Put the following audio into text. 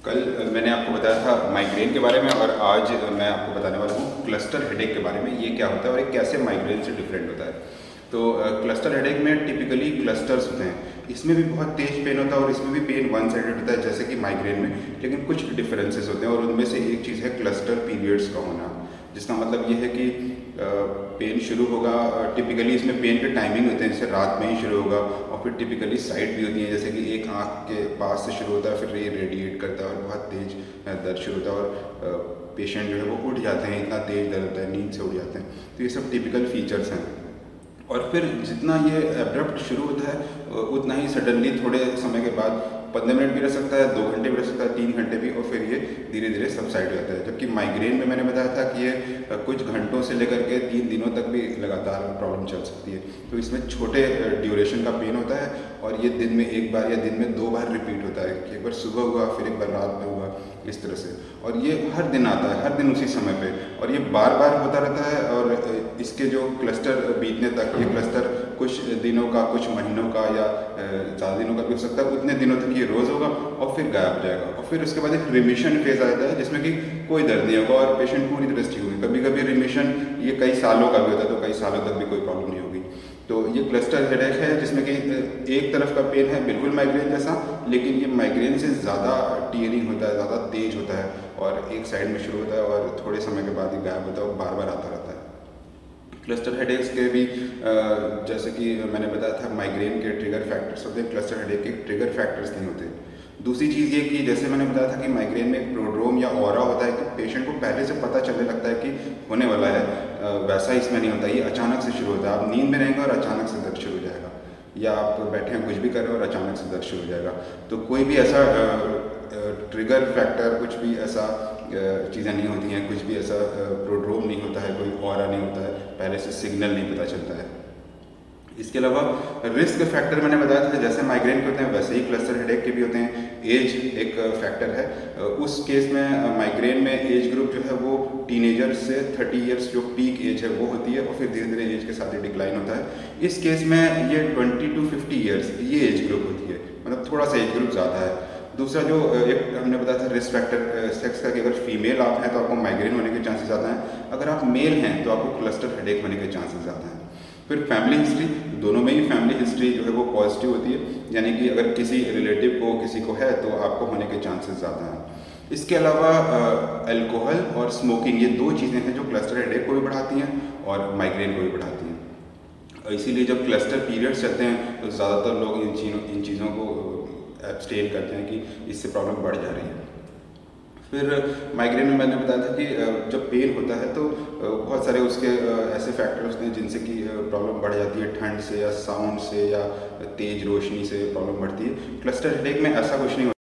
कल मैंने आपको बताया था माइग्रेन के बारे में और आज मैं आपको बताने वाला हूँ क्लस्टर हेडेक के बारे में। ये क्या होता है और ये कैसे माइग्रेन से डिफरेंट होता है। तो क्लस्टर हेडेक में टिपिकली क्लस्टर्स होते हैं। इसमें भी बहुत तेज पेन होता है और इसमें भी पेन वन साइडेड होता है जैसे कि माइग्रेन में, लेकिन कुछ डिफरेंसेस होते हैं और उनमें से एक चीज़ है क्लस्टर पीरियड्स का होना, जिसका मतलब ये है कि पेन शुरू होगा। टिपिकली इसमें पेन के टाइमिंग होते हैं, जैसे रात में ही शुरू होगा और फिर टिपिकली साइड भी होती है, जैसे कि एक आँख के पास से शुरू होता है फिर ये रेडिएट करता है और बहुत तेज दर्द शुरू होता है और पेशेंट जो है वो उठ जाते हैं, इतना तेज दर्द होता है, नींद से उठ जाते हैं। तो ये सब टिपिकल फीचर्स हैं। और फिर जितना ये एब्रप्ट शुरू होता है उतना ही सडनली थोड़े समय के बाद 15 मिनट भी रह सकता है, 2 घंटे भी रह सकता है, 3 घंटे भी, और फिर ये धीरे धीरे सबसाइड हो जाता है। जबकि माइग्रेन में मैंने बताया था कि ये कुछ घंटों से लेकर के 3 दिनों तक भी लगातार प्रॉब्लम चल सकती है। तो इसमें छोटे ड्यूरेशन का पेन होता है और ये दिन में एक बार या दिन में 2 बार रिपीट होता है कि एक बार सुबह हुआ फिर एक बार रात में हुआ, इस तरह से। और ये हर दिन आता है, हर दिन उसी समय पे, और ये बार बार होता रहता है। और इसके जो क्लस्टर बीतने तक, ये क्लस्टर कुछ दिनों का, कुछ महीनों का या ज़्यादा दिनों का भी हो सकता है, उतने दिनों तक ये रोज़ होगा और फिर गायब हो जाएगा। और फिर उसके बाद एक रिमिशन फेज आता है जिसमें कि कोई दर्द नहीं होगा और पेशेंट पूरी तरह से ठीक होगी। कभी कभी रिमिशन ये कई सालों का भी होता है, तो कई सालों तक भी कोई प्रॉब्लम नहीं होगी। तो ये क्लस्टर हेडेक है जिसमें कि एक तरफ का पेन है बिल्कुल माइग्रेन जैसा, लेकिन ये माइग्रेन से ज़्यादा टीयरिंग होता है, ज़्यादा तेज होता है और एक साइड में शुरू होता है और थोड़े समय के बाद ही गायब होता है और बार बार आता रहता है। क्लस्टर हेडेक्स के भी जैसे कि मैंने बताया था माइग्रेन के ट्रिगर फैक्टर्स होते हैं, क्लस्टर हेडेक के ट्रिगर फैक्टर्स नहीं होते। दूसरी चीज़ ये कि जैसे मैंने बताया था कि माइग्रेन में एक प्रोड्रोम या ऑरा होता है कि पेशेंट को पहले से पता चलने लगता है कि होने वाला है, वैसा इसमें नहीं होता। ये अचानक से शुरू होता है, आप नींद में रहेंगे और अचानक से दर्द शुरू हो जाएगा, या आप बैठे हैं कुछ भी कर रहे हो और अचानक से दर्द शुरू हो जाएगा। तो कोई भी ऐसा ट्रिगर फैक्टर, कुछ भी ऐसा चीज़ें नहीं होती हैं, कुछ भी ऐसा प्रोड्रोम नहीं होता है, कोई ऑरा नहीं होता है, पहले से सिग्नल नहीं पता चलता है। इसके अलावा रिस्क फैक्टर मैंने बताया था जैसे माइग्रेन के होते हैं वैसे ही क्लस्टर हेडेक के भी होते हैं। एज एक फैक्टर है। उस केस में माइग्रेन में एज ग्रुप जो है वो टीनेजर से 30 इयर्स जो पीक एज है वो होती है और फिर धीरे धीरे एज के साथ ही डिक्लाइन होता है। इस केस में ये 20 to 50 इयर्स ये एज ग्रुप होती है, मतलब थोड़ा सा एज ग्रुप ज़्यादा है। दूसरा जो एक हमने बताया था रिस्क फैक्टर सेक्स का, कि अगर फीमेल आप हैं तो आपको माइग्रेन होने के चांसेस ज़्यादा हैं, अगर आप मेल हैं तो आपको क्लस्टर हेडेक होने के चांसेस ज़्यादा हैं। फिर फैमिली हिस्ट्री, दोनों में ही फैमिली हिस्ट्री जो है वो पॉजिटिव होती है, यानी कि अगर किसी रिलेटिव को किसी को है तो आपको होने के चांसेस ज़्यादा हैं। इसके अलावा अल्कोहल और स्मोकिंग, ये 2 चीज़ें हैं जो क्लस्टर हेडेक को भी बढ़ाती हैं और माइग्रेन को भी बढ़ाती हैं। और इसीलिए जब क्लस्टर पीरियड्स चलते हैं तो ज़्यादातर लोग इन चीज़ों को एब्सटेन करते हैं कि इससे प्रॉब्लम बढ़ जा रही है। फिर माइग्रेन में मैंने बताया था कि जब पेन होता है तो बहुत सारे उसके ऐसे फैक्टर्स होते हैं जिनसे कि प्रॉब्लम बढ़ जाती है, ठंड से या साउंड से या तेज रोशनी से प्रॉब्लम बढ़ती है। क्लस्टर हेडेक में ऐसा कुछ नहीं होता।